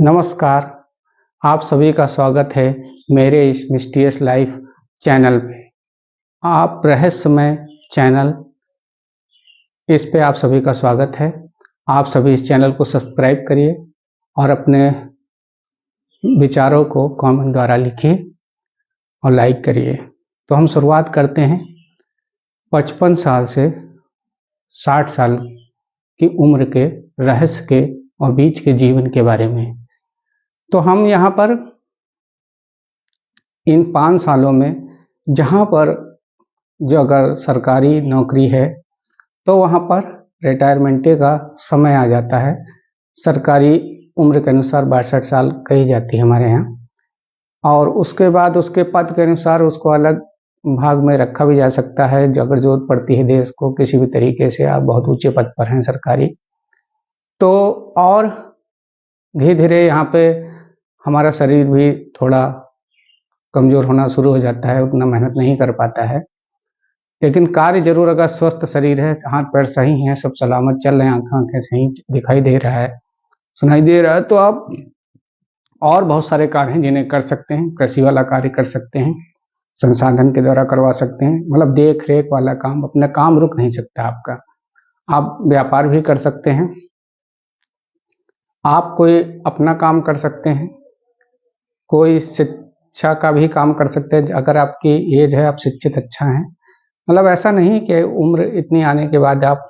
नमस्कार, आप सभी का स्वागत है मेरे इस मिस्टीरियस लाइफ चैनल पे। आप रहस्यमय चैनल, इस पे आप सभी का स्वागत है। आप सभी इस चैनल को सब्सक्राइब करिए और अपने विचारों को कमेंट द्वारा लिखिए और लाइक करिए। तो हम शुरुआत करते हैं 55 साल से 60 साल की उम्र के रहस्य के और बीच के जीवन के बारे में। तो हम यहाँ पर इन 5 सालों में जहाँ पर जो अगर सरकारी नौकरी है तो वहाँ पर रिटायरमेंट का समय आ जाता है। सरकारी उम्र के अनुसार 62 साल कही जाती है हमारे यहाँ, और उसके बाद उसके पद के अनुसार उसको अलग भाग में रखा भी जा सकता है। अगर जरूरत पड़ती है देश को किसी भी तरीके से, आप बहुत ऊंचे पद पर हैं सरकारी, तो और धीरे धीरे यहाँ पे हमारा शरीर भी थोड़ा कमज़ोर होना शुरू हो जाता है, उतना मेहनत नहीं कर पाता है। लेकिन कार्य जरूर, अगर स्वस्थ शरीर है, हाथ पैर सही हैं, सब सलामत चल रहे हैं, आँखें सही दिखाई दे रहा है, सुनाई दे रहा है, तो आप और बहुत सारे कार्य हैं जिन्हें कर सकते हैं। कृषि वाला कार्य कर सकते हैं, संसाधन के द्वारा करवा सकते हैं, मतलब देख रेख वाला काम, अपना काम रुक नहीं सकता आपका। आप व्यापार भी कर सकते हैं, आप कोई अपना काम कर सकते हैं, कोई शिक्षा का भी काम कर सकते हैं। अगर आपकी एज है, आप शिक्षित अच्छा हैं, मतलब ऐसा नहीं कि उम्र इतनी आने के बाद आप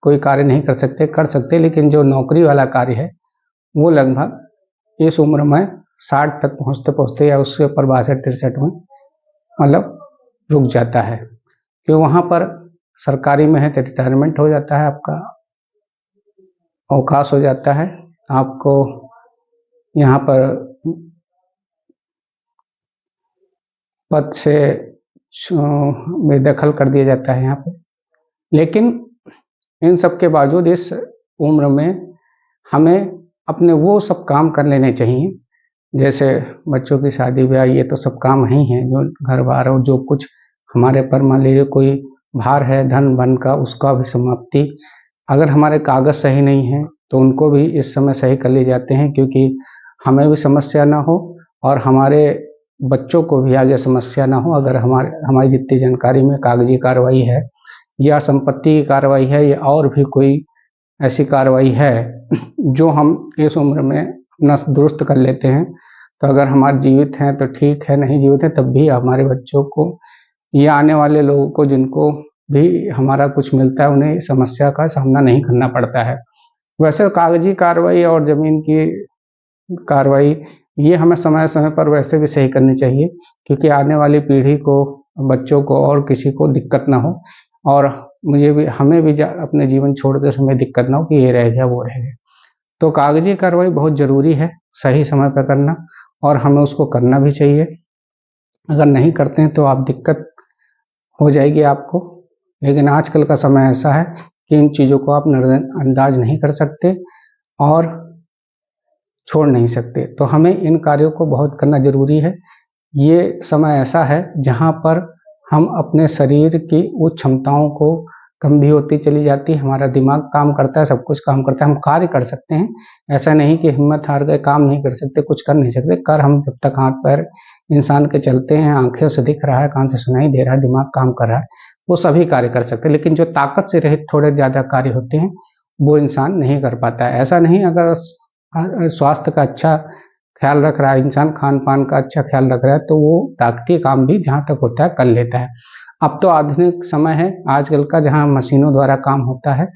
कोई कार्य नहीं कर सकते, कर सकते। लेकिन जो नौकरी वाला कार्य है वो लगभग इस उम्र में 60 तक पहुँचते पहुँचते या उससे ऊपर 62-63 में मतलब रुक जाता है, कि वहाँ पर सरकारी में है तो रिटायरमेंट हो जाता है, आपका अवकाश हो जाता है, आपको यहाँ पर पद से बेदखल कर दिया जाता है यहाँ पे। लेकिन इन सब के बावजूद इस उम्र में हमें अपने वो सब काम कर लेने चाहिए, जैसे बच्चों की शादी ब्याह, ये तो सब काम ही हैं, जो घर बार और जो कुछ हमारे पर, मान लीजिए कोई भार है धन वन का, उसका भी समाप्ति। अगर हमारे कागज सही नहीं हैं तो उनको भी इस समय सही कर लिए जाते हैं, क्योंकि हमें भी समस्या ना हो और हमारे बच्चों को भी आगे समस्या ना हो। अगर हमारी जितनी जानकारी में कागजी कार्रवाई है या संपत्ति की कार्रवाई है या और भी कोई ऐसी कार्रवाई है जो हम इस उम्र में अपना दुरुस्त कर लेते हैं, तो अगर हमारे जीवित हैं तो ठीक है, नहीं जीवित है तब भी हमारे बच्चों को या आने वाले लोगों को जिनको भी हमारा कुछ मिलता है, उन्हें समस्या का सामना नहीं करना पड़ता है। वैसे कागजी कार्रवाई और ज़मीन की कार्रवाई ये हमें समय समय पर वैसे भी सही करनी चाहिए, क्योंकि आने वाली पीढ़ी को, बच्चों को और किसी को दिक्कत ना हो, और हमें भी अपने जीवन छोड़ते समय दिक्कत ना हो कि ये रह गया वो रह गया। तो कागजी कार्रवाई बहुत ज़रूरी है सही समय पर करना, और हमें उसको करना भी चाहिए। अगर नहीं करते हैं तो आप दिक्कत हो जाएगी आपको। लेकिन आजकल का समय ऐसा है कि इन चीज़ों को आप नज़रअंदाज नहीं कर सकते और छोड़ नहीं सकते, तो हमें इन कार्यों को बहुत करना ज़रूरी है। ये समय ऐसा है जहाँ पर हम अपने शरीर की वो क्षमताओं को कम भी होती चली जाती है, हमारा दिमाग काम करता है, सब कुछ काम करता है, हम कार्य कर सकते हैं। ऐसा नहीं कि हिम्मत हार गए, काम नहीं कर सकते, कुछ कर नहीं सकते। हम जब तक हाथ पैर इंसान के चलते हैं, आँखों से दिख रहा है, कान से सुनाई दे रहा है, दिमाग काम कर रहा है, वो सभी कार्य कर सकते हैं। लेकिन जो ताकत से रहित थोड़े ज़्यादा कार्य होते हैं वो इंसान नहीं कर पाता है। ऐसा नहीं, अगर स्वास्थ्य का अच्छा ख्याल रख रहा है इंसान, खान पान का अच्छा ख्याल रख रहा है, तो वो ताकती काम भी जहाँ तक होता है कर लेता है। अब तो आधुनिक समय है आजकल का, जहाँ मशीनों द्वारा काम होता है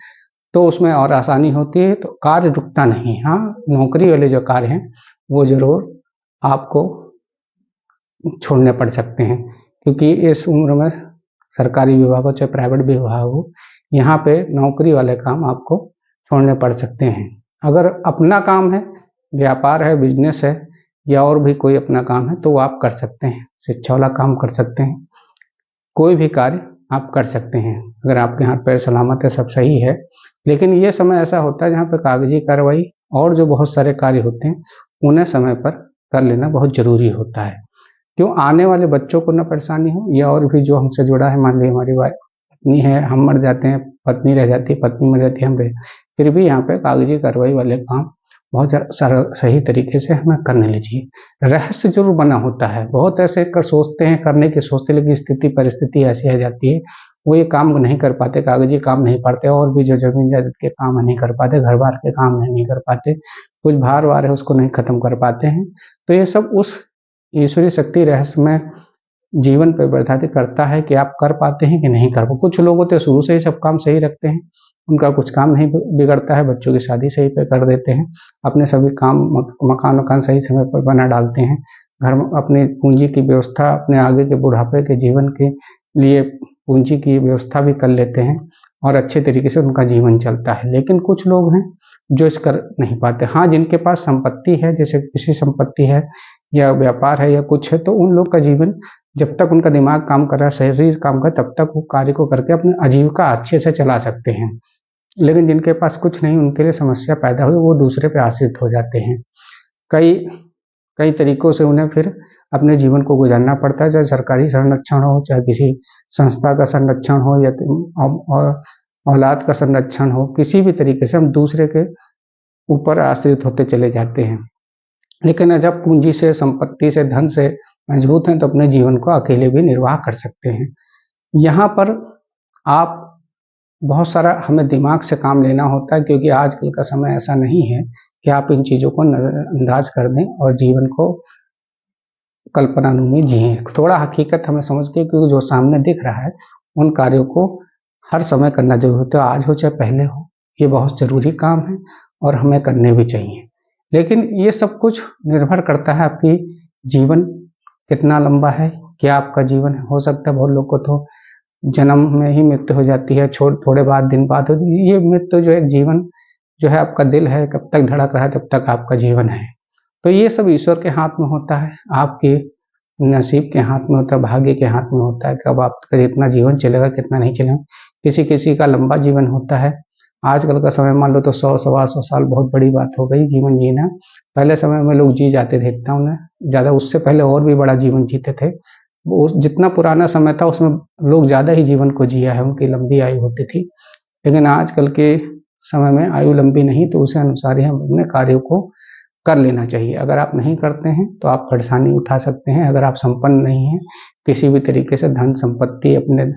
तो उसमें और आसानी होती है, तो कार्य रुकता नहीं। हाँ, नौकरी वाले जो कार्य हैं वो ज़रूर आपको छोड़ने पड़ सकते हैं, क्योंकि इस उम्र में सरकारी विभाग हो चाहे प्राइवेट विभाग हो, यहाँ पे नौकरी वाले काम आपको छोड़ने पड़ सकते हैं। अगर अपना काम है, व्यापार है, बिजनेस है या और भी कोई अपना काम है, तो वो आप कर सकते हैं। शिक्षा वाला काम कर सकते हैं, कोई भी कार्य आप कर सकते हैं अगर आपके हाथ पैर सलामत है, सब सही है। लेकिन ये समय ऐसा होता है जहाँ पे कागजी कार्रवाई और जो बहुत सारे कार्य होते हैं उन्हें समय पर कर लेना बहुत ज़रूरी होता है, क्यों आने वाले बच्चों को ना परेशानी हो, या और भी जो हमसे जुड़ा है। मान लीजिए हमारी पत्नी है, हम मर जाते हैं, पत्नी रह जाती है, पत्नी मर जाती है, हम रह, फिर भी यहाँ पे कागजी कार्रवाई वाले काम बहुत सही तरीके से हमें करने लीजिए। रहस्य ज़रूर बना होता है, बहुत ऐसे सोचते हैं, करने की सोचते, लेकिन स्थिति परिस्थिति ऐसी आ जाती है, वो ये काम नहीं कर पाते, कागजी काम नहीं पाते, और भी जो ज़मीन जायदाद के काम नहीं कर पाते, घर-बार के काम नहीं कर पाते, कुछ भार-वार है उसको नहीं खत्म कर पाते हैं। तो ये सब उस ईश्वरीय शक्ति रहस्यमय जीवन पे निर्धारित करता है कि आप कर पाते हैं कि नहीं कर पाते। कुछ लोग होते हैं शुरू से ही सब काम सही रखते हैं, उनका कुछ काम नहीं बिगड़ता है, बच्चों की शादी सही पे कर देते हैं, अपने सभी काम मकान-वकान सही समय पर बना डालते हैं, घर में अपनी पूँजी की व्यवस्था, अपने आगे के बुढ़ापे के जीवन के लिए पूँजी की व्यवस्था भी कर लेते हैं और अच्छे तरीके से उनका जीवन चलता है। लेकिन कुछ लोग हैं जो इस कर नहीं पाते। हाँ, जिनके पास संपत्ति है, जैसे कृषि संपत्ति है या व्यापार है या कुछ है, तो उन लोग का जीवन, जब तक उनका दिमाग काम कर रहा है, शरीर काम कर रहा है, तब तक वो कार्य को करके अपनी आजीविका अच्छे से चला सकते हैं। लेकिन जिनके पास कुछ नहीं, उनके लिए समस्या पैदा हुई, वो दूसरे पे आश्रित हो जाते हैं। कई कई तरीकों से उन्हें फिर अपने जीवन को गुजारना पड़ता है, चाहे सरकारी संरक्षण हो, चाहे किसी संस्था का संरक्षण हो या औलाद का संरक्षण हो, किसी भी तरीके से हम दूसरे के ऊपर आश्रित होते चले जाते हैं। लेकिन जब पूँजी से, संपत्ति से, धन से मजबूत हैं, तो अपने जीवन को अकेले भी निर्वाह कर सकते हैं। यहाँ पर आप बहुत सारा हमें दिमाग से काम लेना होता है, क्योंकि आजकल का समय ऐसा नहीं है कि आप इन चीज़ों को नज़रअंदाज कर दें और जीवन को कल्पनानुमय जिएँ। थोड़ा हकीकत हमें समझ के, क्योंकि जो सामने दिख रहा है, उन कार्यों को हर समय करना ज़रूरी होता है, आज हो चाहे पहले हो, ये बहुत ज़रूरी काम है और हमें करने भी चाहिए। लेकिन ये सब कुछ निर्भर करता है आपकी जीवन कितना लंबा है, क्या आपका जीवन है। हो सकता है बहुत लोग को तो जन्म में ही मृत्यु हो जाती है, थोड़े बाद दिन बाद होती है। ये मृत्यु जो है, जीवन जो है, आपका दिल है कब तक धड़क रहा है तब तक आपका जीवन है। तो ये सब ईश्वर के हाथ में होता है, आपके नसीब के हाथ में होता है, भाग्य के हाथ में होता है, कब आपका कितना जीवन चलेगा, कितना नहीं चलेगा। किसी-किसी का लंबा जीवन होता है। आजकल का समय मान लो तो 100 सवा 100 साल बहुत बड़ी बात हो गई जीवन जीना। पहले समय में लोग जी जाते थे इतना, उन्हें ज़्यादा, उससे पहले और भी बड़ा जीवन जीते थे। वो जितना पुराना समय था उसमें लोग ज़्यादा ही जीवन को जिया है, उनकी लंबी आयु होती थी। लेकिन आजकल के समय में आयु लंबी नहीं, तो उसी अनुसार ही हम अपने कार्यों को कर लेना चाहिए। अगर आप नहीं करते हैं तो आप परेशानी उठा सकते हैं। अगर आप संपन्न नहीं हैं, किसी भी तरीके से धन संपत्ति अपने,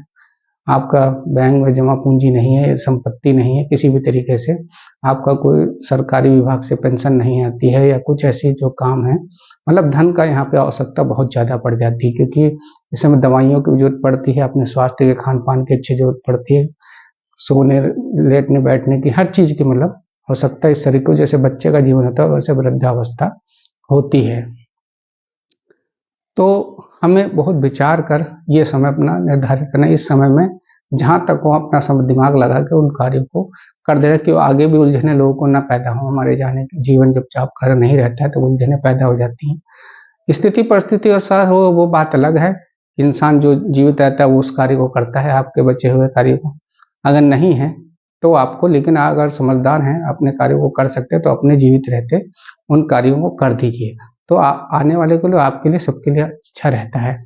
आपका बैंक में जमा पूंजी नहीं है, संपत्ति नहीं है, किसी भी तरीके से आपका कोई सरकारी विभाग से पेंशन नहीं आती है या कुछ ऐसी जो काम है, मतलब धन का यहाँ पे आवश्यकता बहुत ज़्यादा पड़ जाती है, क्योंकि इस समय दवाइयों की जरूरत पड़ती है, अपने स्वास्थ्य के, खान पान की अच्छी जरूरत पड़ती है, सोने, लेटने बैठने की, हर चीज़ की मतलब आवश्यकता इस शरीर को, जैसे बच्चे का जीवन होता है वैसे वृद्धावस्था होती है। तो हमें बहुत विचार कर ये समय अपना निर्धारित करना है। इस समय में जहाँ तक हो अपना समय दिमाग लगा के उन कार्यों को कर देना, कि आगे भी उलझने लोगों को ना पैदा हो। हमारे जाने के जीवन जब चाप कर नहीं रहता है तो उलझने पैदा हो जाती हैं। स्थिति परिस्थिति अनुसार हो वो बात अलग है। इंसान जो जीवित रहता है वो उस कार्य को करता है, आपके बचे हुए कार्य को। अगर नहीं है तो आपको, लेकिन अगर समझदार हैं, अपने कार्यों को कर सकते हैं, तो अपने जीवित रहते उन कार्यों को कर दीजिए। तो आने वाले के लिए, आपके लिए, सबके लिए अच्छा रहता है।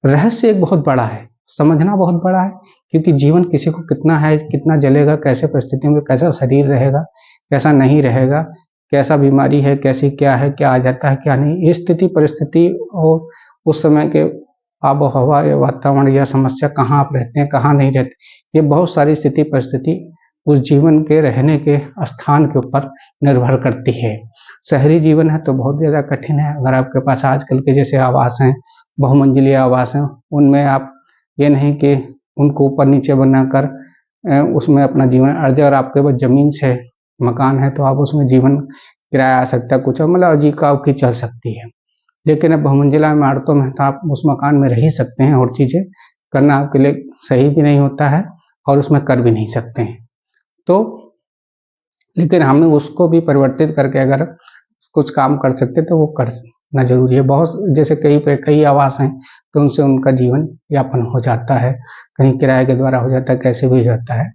रहस्य एक बहुत बड़ा है, समझना बहुत बड़ा है, क्योंकि जीवन किसी को कितना है, कितना जलेगा, कैसे परिस्थितियों में कैसा शरीर रहेगा, कैसा नहीं रहेगा, कैसा बीमारी है, कैसी क्या है, क्या आ जाता है, क्या नहीं, ये स्थिति परिस्थिति और उस समय के आबो हवा या वातावरण या समस्या, कहाँ आप रहते हैं, कहाँ नहीं रहते, ये बहुत सारी स्थिति परिस्थिति उस जीवन के रहने के स्थान के ऊपर निर्भर करती है। शहरी जीवन है तो बहुत ज़्यादा कठिन है। अगर आपके पास आजकल के जैसे आवास हैं, बहुमंजिली आवास हैं, उनमें आप ये नहीं कि उनको ऊपर नीचे बनाकर उसमें अपना जीवन अगर आपके पास ज़मीन से मकान है तो आप उसमें जीवन किराया आ सकता है, कुछ मतलब आजीविका आपकी चल सकती है। लेकिन अब बहुमंजिला इमारतों में तो आप उस मकान में रह ही सकते हैं, और चीज़ें करना आपके लिए सही भी नहीं होता है और उसमें कर भी नहीं सकते हैं। तो लेकिन हमें उसको भी परिवर्तित करके अगर कुछ काम कर सकते तो वो करना ज़रूरी है। बहुत जैसे कई आवास हैं तो उनसे उनका जीवन यापन हो जाता है, कहीं किराए के द्वारा हो जाता है, कैसे भी हो जाता है,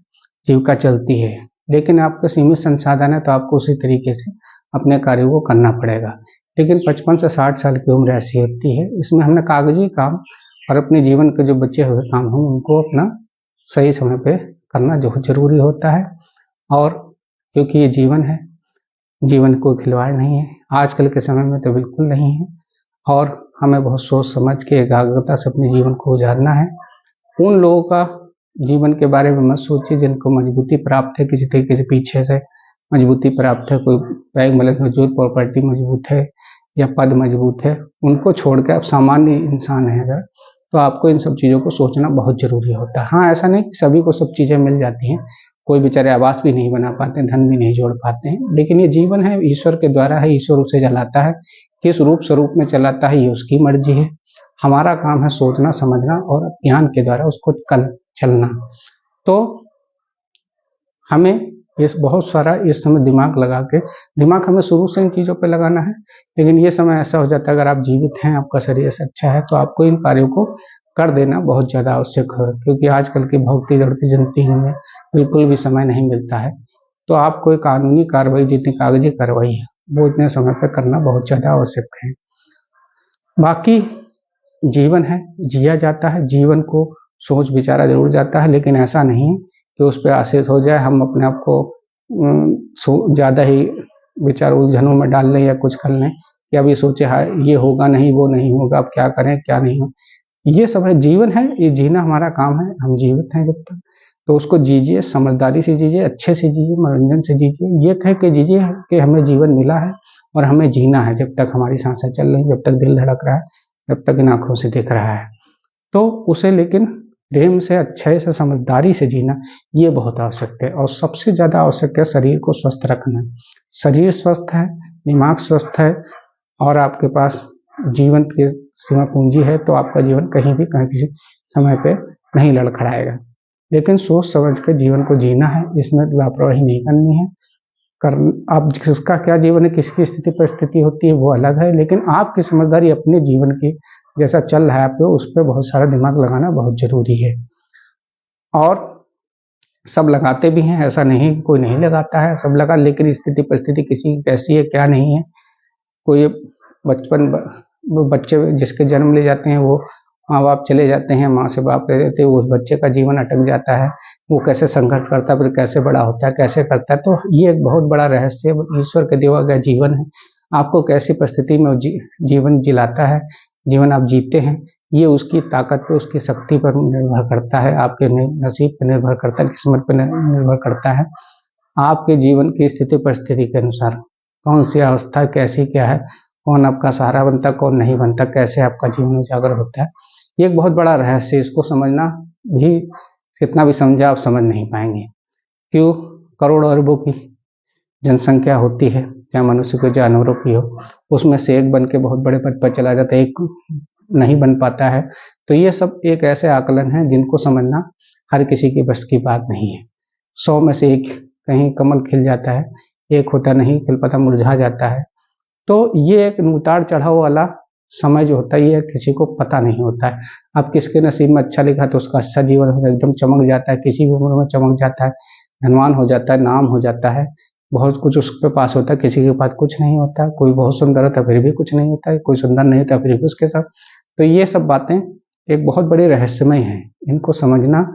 जीविका चलती है। लेकिन आपके सीमित संसाधन है तो आपको उसी तरीके से अपने कार्यों को करना पड़ेगा। लेकिन 55 से 60 साल की उम्र ऐसी होती है, इसमें हमने कागजी काम और अपने जीवन के जो बचे हुए काम हों उनको अपना सही समय पे करना जो ज़रूरी होता है। और क्योंकि ये जीवन है, जीवन कोई खिलवाड़ नहीं है, आजकल के समय में तो बिल्कुल नहीं है। और हमें बहुत सोच समझ के एकाग्रता से अपने जीवन को गुजारना है। उन लोगों का जीवन के बारे में मत सोचिए जिनको मजबूती प्राप्त है, किसी तरीके से पीछे से मजबूती प्राप्त है, कोई बैंक बैलेंस मजबूत, प्रॉपर्टी मजबूत है या पद मजबूत है, उनको छोड़ के आप सामान्य इंसान हैं अगर, तो आपको इन सब चीज़ों को सोचना बहुत ज़रूरी होता है। हाँ, ऐसा नहीं कि सभी को सब चीज़ें मिल जाती हैं, कोई बेचारे आवास भी नहीं बना पाते, धन भी नहीं जोड़ पाते हैं, लेकिन ये जीवन है, ईश्वर के द्वारा है, ईश्वर उसे चलाता है, किस रूप स्वरूप में चलाता है ये उसकी मर्जी है। हमारा काम है सोचना, समझना और ज्ञान के द्वारा उसको कल चलना। तो हमें इस बहुत सारा इस समय दिमाग लगा के, दिमाग हमें शुरू से इन चीज़ों पे लगाना है, लेकिन ये समय ऐसा हो जाता है अगर आप जीवित हैं, आपका शरीर अच्छा है, तो आपको इन कार्यों को कर देना बहुत ज़्यादा आवश्यक है, क्योंकि आजकल की भागती दौड़ती जिंदगी में बिल्कुल भी समय नहीं मिलता है। तो आपको एक कानूनी कार्रवाई, जितनी कागजी कार्रवाई है, वो इतने समय पर करना बहुत ज़्यादा आवश्यक है। बाकी जीवन है, जिया जाता है, जीवन को सोच विचारा जरूर जाता है, लेकिन ऐसा नहीं है कि उस पर आश्रित हो जाए, हम अपने आप को ज़्यादा ही विचार उलझनों में डाल लें या कुछ कर लें कि अब ये सोचे हाँ ये होगा नहीं, वो नहीं होगा, अब क्या करें क्या नहीं हो। ये सब है, जीवन है, ये जीना हमारा काम है, हम जीवित हैं जब तक, तो उसको जीजिए, समझदारी से जीजिए, अच्छे से जीजिए, मनोरंजन से जीजिए, ये कह के जीजिए कि हमें जीवन मिला है और हमें जीना है जब तक हमारी सांसें चल रही, जब तक दिल धड़क रहा है, जब तक इन आँखों से दिख रहा है। तो उसे लेकिन प्रेम से, अच्छे से, समझदारी से जीना ये बहुत आवश्यक है। और सबसे ज़्यादा आवश्यक है शरीर को स्वस्थ रखना। शरीर स्वस्थ है, दिमाग स्वस्थ है और आपके पास जीवन की सीमा पूंजी है, तो आपका जीवन कहीं भी कहीं किसी समय पे नहीं लड़खड़ाएगा। लेकिन सोच समझ के जीवन को जीना है, इसमें लापरवाही नहीं करनी है। अब जिसका क्या जीवन है, किसकी स्थिति परिस्थिति होती है वो अलग है, लेकिन आपकी समझदारी अपने जीवन की जैसा चल रहा है आपको, उस पर बहुत सारा दिमाग लगाना बहुत जरूरी है। और सब लगाते भी हैं, ऐसा नहीं कोई नहीं लगाता है, सब लगा, लेकिन स्थिति परिस्थिति किसी की कैसी है क्या नहीं है। कोई बच्चे जिसके जन्म ले जाते हैं, वो माँ बाप चले जाते हैं, माँ से बाप रह जाते हैं, उस बच्चे का जीवन अटक जाता है, वो कैसे संघर्ष करता है, फिर कैसे बड़ा होता है, कैसे करता है। तो ये एक बहुत बड़ा रहस्य ईश्वर के दिया गया जीवन है। आपको कैसी परिस्थिति में जीवन जिलाता है, जीवन आप जीते हैं, ये उसकी ताकत पे, उसकी शक्ति पर निर्भर करता है, आपके नसीब पर निर्भर करता है, किस्मत पर निर्भर करता है। आपके जीवन की स्थिति परिस्थिति के अनुसार कौन सी अवस्था कैसी क्या है, कौन आपका सहारा बनता, कौन नहीं बनता, कैसे आपका जीवन उजागर होता है, ये एक बहुत बड़ा रहस्य। इसको समझना भी, कितना भी समझा आप समझ नहीं पाएंगे। क्यों? करोड़ अरबों की जनसंख्या होती है, चाहे मनुष्य को जानवरों की हो, उसमें से एक बन के बहुत बड़े पद पर चला जाता है, एक नहीं बन पाता है। तो ये सब एक ऐसे आकलन है जिनको समझना हर किसी की बस की बात नहीं है। 100 में से एक, कहीं कमल खिल जाता है, एक होता नहीं खिल पाता, मुरझा जाता है। तो ये एक उतार चढ़ाव वाला समय जो होता है, ये किसी को पता नहीं होता है। अब किसके नसीब में अच्छा लिखा तो उसका अच्छा जीवन एकदम चमक जाता है, किसी भी उम्र में चमक जाता है, धनवान हो जाता है, नाम हो जाता है, बहुत कुछ उसके पास होता है, किसी के पास कुछ नहीं होता। कोई बहुत सुंदर होता है फिर भी कुछ नहीं होता है, कोई सुंदर नहीं होता फिर भी उसके साथ। तो ये सब बातें एक बहुत बड़ी रहस्यमय हैं, इनको समझना,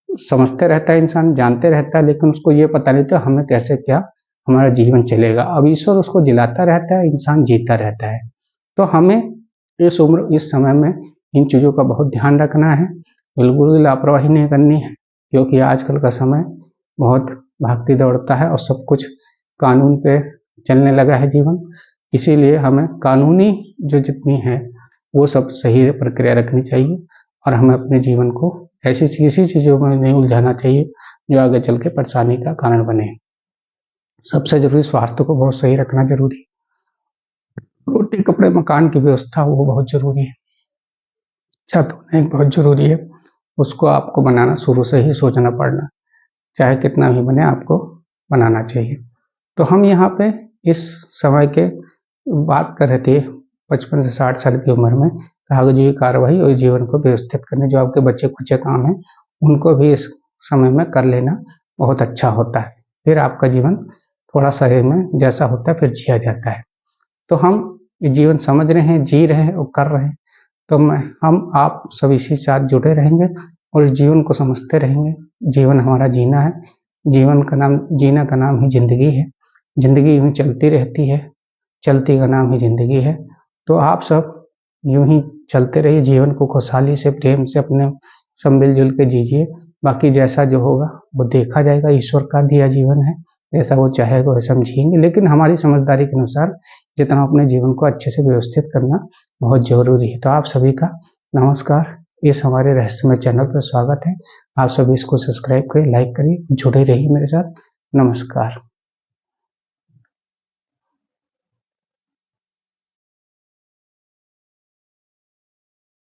समझते रहता है इंसान, जानते रहता है, लेकिन उसको ये पता नहीं था हमें कैसे क्या हमारा जीवन चलेगा। अब ईश्वर उसको जिलाता रहता है, इंसान जीता रहता है। तो हमें इस उम्र, इस समय में इन चीज़ों का बहुत ध्यान रखना है, बिल्कुल भी लापरवाही नहीं करनी है, क्योंकि आजकल का समय बहुत भागती दौड़ता है और सब कुछ कानून पे चलने लगा है जीवन। इसीलिए हमें कानूनी जो जितनी है वो सब सही प्रक्रिया रखनी चाहिए और हमें अपने जीवन को ऐसी किसी चीज़ों में नहीं उलझाना चाहिए जो आगे चल के परेशानी का कारण बने। सबसे जरूरी स्वास्थ्य को बहुत सही रखना जरूरी है। रोटी कपड़े मकान की व्यवस्था वो बहुत जरूरी है, छत होना एक बहुत जरूरी है, उसको आपको बनाना शुरू से ही सोचना पड़ना, चाहे कितना भी बने आपको बनाना चाहिए। तो हम यहाँ पे इस समय के बात कर रहे थे 55 से 60 साल की उम्र में कागजी कार्रवाई और जीवन को व्यवस्थित करने, जो आपके बच्चे कुचे काम हैं उनको भी इस समय में कर लेना बहुत अच्छा होता है। फिर आपका जीवन थोड़ा शरीर में जैसा होता है फिर जिया जाता है। तो हम जीवन समझ रहे हैं, जी रहे हैं और कर रहे हैं, तो हम आप सब इसी साथ जुड़े रहेंगे और इस जीवन को समझते रहेंगे। जीवन हमारा जीना है, जीवन का नाम, जीना का नाम ही जिंदगी है। ज़िंदगी यूँ चलती रहती है, चलती का नाम ही ज़िंदगी है। तो आप सब यूँ ही चलते रहिए, जीवन को खुशहाली से, प्रेम से अपने सब मिल-जुल के जीजिए। बाकी जैसा जो होगा वो देखा जाएगा, ईश्वर का दिया जीवन है, जैसा वो चाहेगा वैसा हम जिएँगे। लेकिन हमारी समझदारी के अनुसार जितना अपने जीवन को अच्छे से व्यवस्थित करना बहुत ज़रूरी है। तो आप सभी का नमस्कार, इस हमारे रहस्यमय चैनल पर स्वागत है। आप सभी इसको सब्सक्राइब करिए, लाइक करिए, जुड़े रहिए मेरे साथ। नमस्कार।